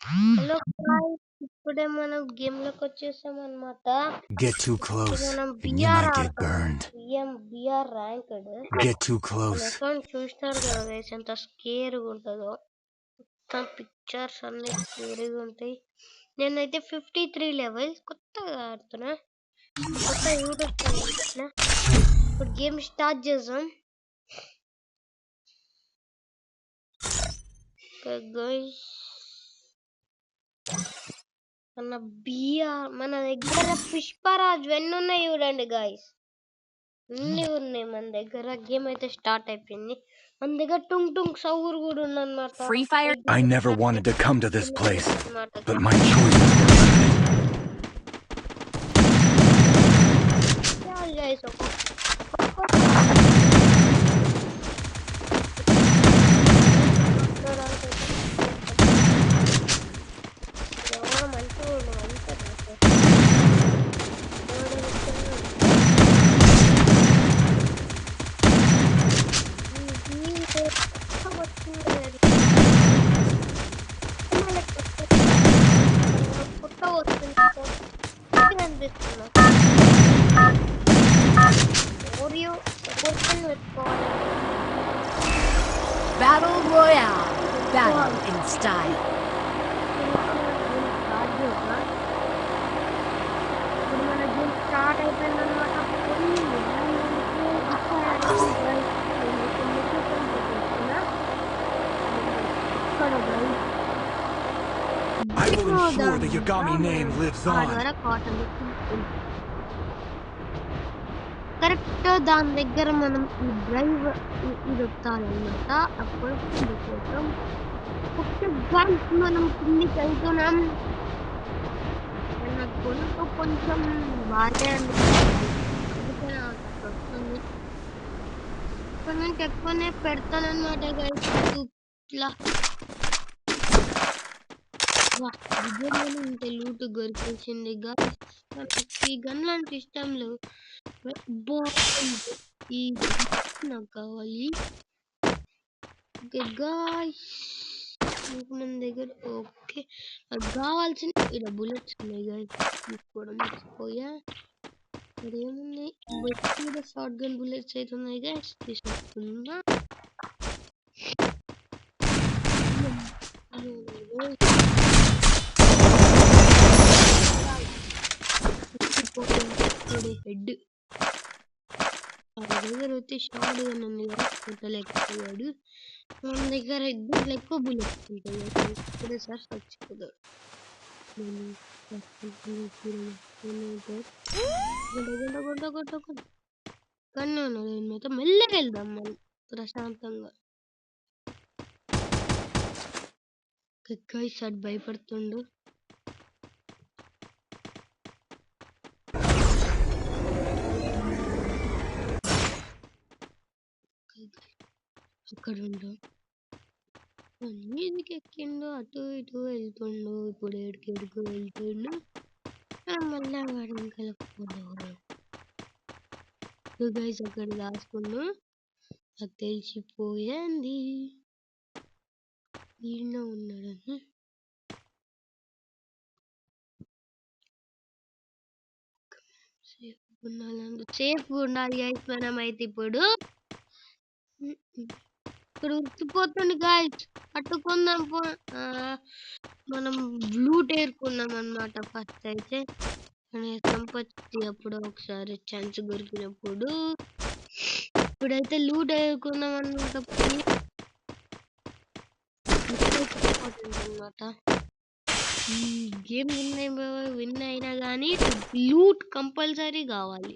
Hello guys, ఇప్పుడే మనం game లోకి వచ్చేసాం అన్నమాట. Get too ఇప్పుడు close మనం and you BR might get ఆడుతున్నాం. burned. BR ranked. Get too మన close. అకౌంట్ చూస్తారు కదా గైస్, ఎంత స్కేర్గా ఉంటుందో. మొత్తం పిక్చర్స్ అన్ని స్కేర్గా ఉంటాయి. నేనైతే 53 లెవెల్ కొత్తగా ఆడుతున్నా. కొత్త యూట్యూబ్ ఛానల్ పెట్టిన. ఇప్పుడు గేమ్ స్టార్ట్ చేద్దాం. గైస్ మన దగ్గర పుష్పరాజ్ ఎన్ని ఉన్నాయి చూడండి గాయస్. అన్ని ఉన్నాయి మన దగ్గర. గేమ్ అయితే స్టార్ట్ అయిపోయింది. మన దగ్గర టుంగ్ టుంగ్ సౌర్ కూడా ఉందన్నమాట. Free Fire. I never wanted to come to this place, అన్నమాట. but my choices were limited. చాలు guys, Battle Royale. Battle in style. Start అయిపోయిందన్నమాట. I will ensure the Yagami name lives on. Correct దాని దగ్గర మనం ఈ drive ఇది వస్తానమాట. అప్పుడు కోసం మనం కిందికి వెళ్తున్నాం. నా గొంతు కొంచెం బాగా వస్తుంది. కొంచెం ఎక్కువనే పెడతానమాట గైస్. ఇట్లా ఇంత లూటు దొరికేసింది గాయస్. ఈ గన్లు అంటే ఇష్టం లేవు. ఈ నాకు కావాలి. ఓకే గాయ్స్, మన దగ్గర ఓకే నాకు కావాల్సిన ఇక్కడ బుల్లెట్స్ ఉన్నాయి గాయస్. తీసుకోవడం మర్చిపోయా. ఇక్కడ ఏమున్నాయి? ఇక్కడ షార్ట్ గన్ బుల్లెట్స్ అయితే ఉన్నాయి గాయస్, తీసుకుంటున్నా. హెడ్ దగ్గర వచ్చి షార్ట్ గన్ ఉంది కదా, కొట్టలేకపోయాడు. మన దగ్గర ఇద్దరు ఎక్కువ బుల్లెట్స్ ఉంటాయి. ఇప్పుడే సార్ చచ్చిపోతాడు. కన్నా మొత్తం మెల్లగా వెళ్దాం మనం ప్రశాంతంగా. సార్ భయపడుతుండు. అక్కడ ఉండు. మీదికి ఎక్కిండు, అటు ఇటు వెళ్తుండు. ఇప్పుడు ఏడుకు వెళ్తుండు. మళ్ళా వాడిని కలుపుకున్నాడు. గైస్ అక్కడ దాచుకున్నా. నాకు తెలిసిపోయింది ఈయన ఉన్నాడని. సేఫ్ ఉండాలి గైస్. మనం అయితే ఇప్పుడు ఇక్కడ ఉరికిపోతుంది గాయస్. పట్టుకుందాం. మనం లూట్ ఏరుకున్నాం అన్నమాట. ఫస్ట్ అయితే సంపత్తి అప్పుడు ఒకసారి ఛాన్స్ దొరికినప్పుడు. ఇప్పుడైతే లూట్ ఏరుకున్నాం అన్నమాట. అన్నమాట ఈ గేమ్ విన్ అయినా కానీ లూట్ కంపల్సరీ కావాలి.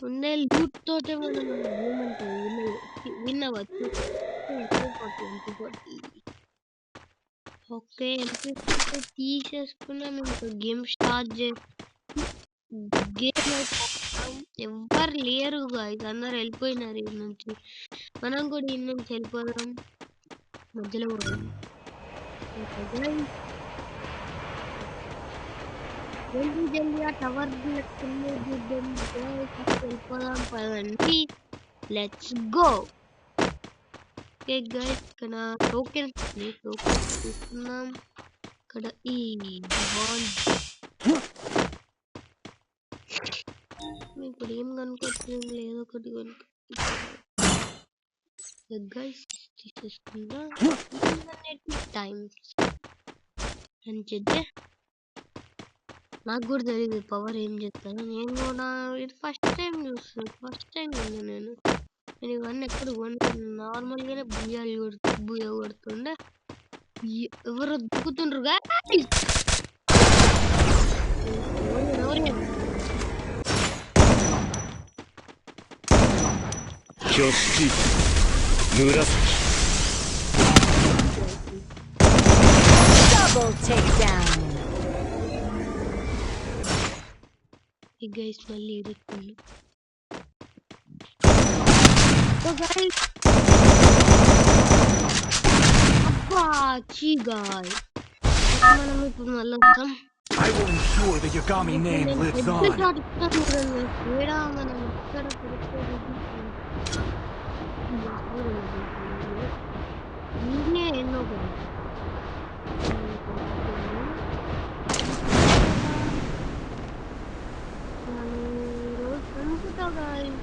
ఉండే లూట్ తోటే మనం ఏమంటే విన్ అవ్వచ్చు. ఓకే తీసేసుకున్నాం. ఇంకా గేమ్ స్టార్ట్ గేమ్ ఎవ్వరు లేరు గాయస్, అందరు వెళ్ళిపోయినారు ఈ నుంచి. మనం కూడా ఈ నుంచి వెళ్ళిపోదాం. మధ్యలో జల్దీ ఆ టవర్ వెళ్ళిపోదాం పదండి. Let's go. ఓకే గైస్, ఇక్కడ టోకెన్స్ తీసుకుందాం. ఇక్కడ ఈ బాండ్ ఇప్పుడు ఏం కనుకొచ్చింది, లేదో ఒకటి గైస్ తీసేసుకుందా. టైమ్స్ అని చెప్తే నాకు కూడా తెలియదు పవర్ ఏం చేస్తాను. నేను కూడా ఇది ఫస్ట్ టైం చూస్తాను, ఫస్ట్ టైం విన్నా నేను ఇవన్నీ ఎప్పుడు కొనుక్కున్నాను. నార్మల్గానే బుయ్య కొడుతుండే. ఎవరు దుక్కుతుండ్రు guys? ఎవరు? Kyoshi. Murasaki. Double takedown. ఈ గైస్ మళ్ళీ ఇరుక్కుంది. అబ్బా చీగాయ్, మనం ఇప్పుడు మళ్ళీ వస్తాం. I will ensure the Yagami name lives on. ఏడా మనం ఎక్కడ ఇన్నే ఎన్నో కదా. రోజు చంపుతా guys.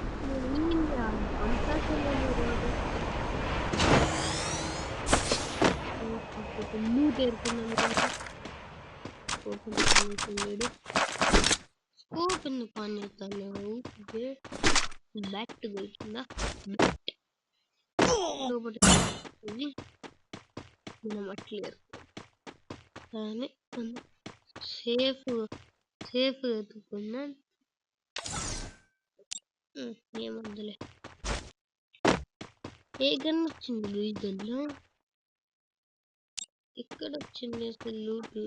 లూట్ ఏరుకున్నాను. స్కోప్ ఎందుకు ఆన్ చేస్తాను? బ్యాట్ పోయిందా? లోపలి అట్లేరు కానీ సేఫ్ ఎత్తుకున్నా. ఏమొద్దులే. ఏ గన్ వచ్చింది గన్లో? ఇక్కడ వచ్చింది అసలు లూట్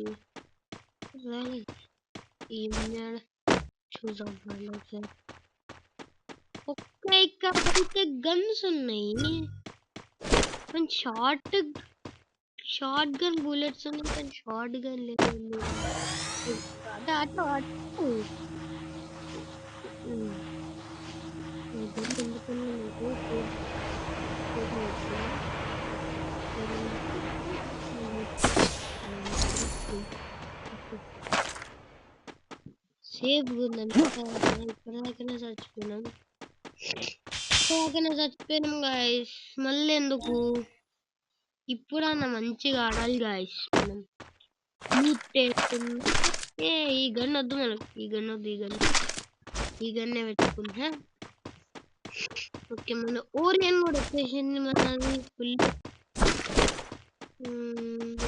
రాలేదు. ఏమన్నాడు చూద్దాం. ఒక్క ఇక్కడ అయితే గన్స్ ఉన్నాయి. షార్ట్ గన్ బుల్లెట్స్ ఉన్నాయి కానీ షార్ట్ గన్ లేదు. అటు సేఫ్ ఉందండి. ఇప్పటిదాకానే చచ్చిపోయినాం గాయస్. మళ్ళీ ఎందుకు? ఇప్పుడన్నా మంచిగా ఆడాలి గాయస్. మనం ఈ గన్ వద్దు మనకు. ఈ గన్నే పెట్టుకుంటా. ఓకే, మన ఓరియన్ కూడా వచ్చేసింది. మనది ఫుల్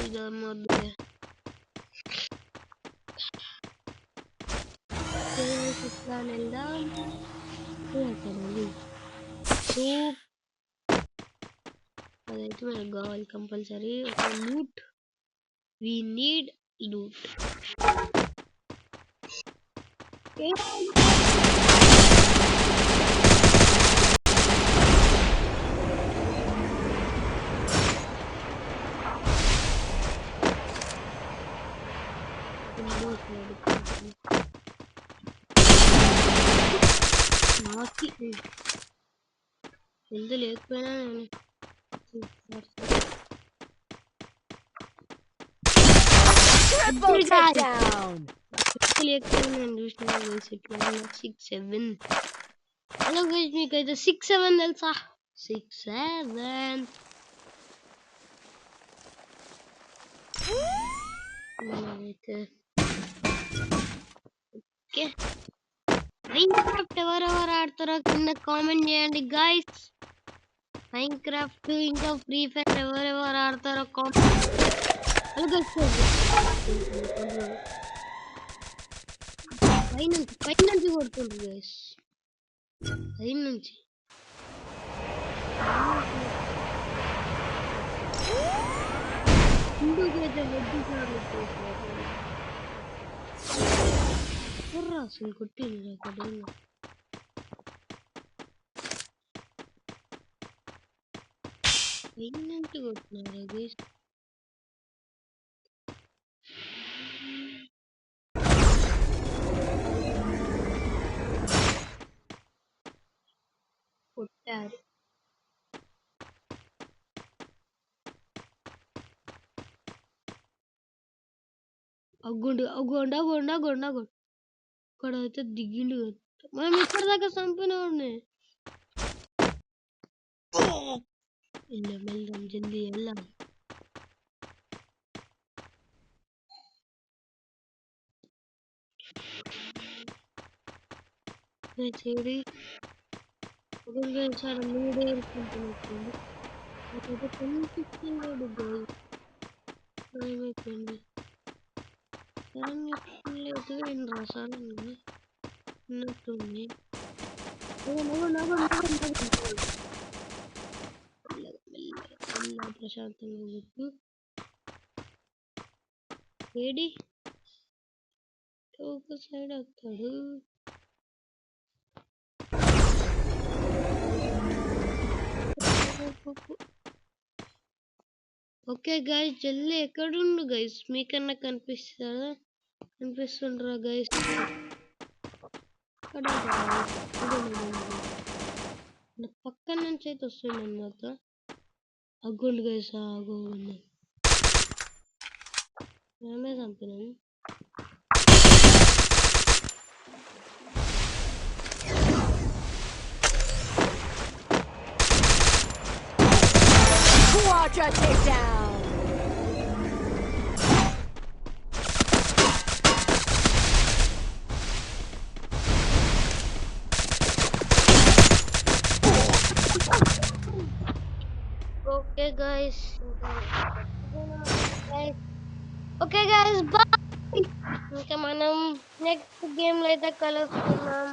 ఇదమ్మద్దులే. వెళ్దాం. అదైతే మనకు కావాలి కంపల్సరీ. ఒక లూట్, వి నీడ్ లూట్. ఎంత లేకపోయినా Triple takedown. నేను చూసిన 6-7. హలో గైస్, మీకైతే 6-7 తెలుసా? 6-7 అయితే ఓకే. మైన్క్రాఫ్ట్ ఎవరెవరు ఆడతారో కింద కామెంట్ చేయండి గైస్. మైన్క్రాఫ్ట్ ఇంకా ఫ్రీ ఫైర్ ఎవరెవరు ఆడతారో కామెంట్. పైనుంచి కొడుతుంది గైస్, పైనుంచి. అసలు కొట్టింది పైనుంచి కొట్టినారు గైస్. కొట్టారు. అగ్గోండి. ఇక్కడైతే దిగిండు కదా. మనం ఇక్కడ దాకా చంపినవాడిని. వెళ్దాం జల్దీ వెళ్దాం. చేడి ఒకసారి మీడే ఏరుకుంటున్నట్టుంది. నాకైతే కనిపించలేదు గైస్. ఏమైపోయింది లేదు ఏంట్రా సడన్గా ఉన్నట్టుంది. మెల్లగా ప్రశాంతంగా చెప్పు. ఏడి ఒక సైడ్ వస్తాడు. ఓకే గైస్ జల్దీ ఎక్కడుండు గైస్ మీకన్నా కనిపిస్తుండ్రా గైస్. పక్కన నుంచి అయితే వస్తుంది అన్నమాట. అగ్గోండి గైస్ ఆగోండి మేమే చంపినాము. Quadra takedown. Okay guys okay guys bye. ఇంకా మనం నెక్స్ట్ గేమ్ లో అయితే కలుసుకుందాం.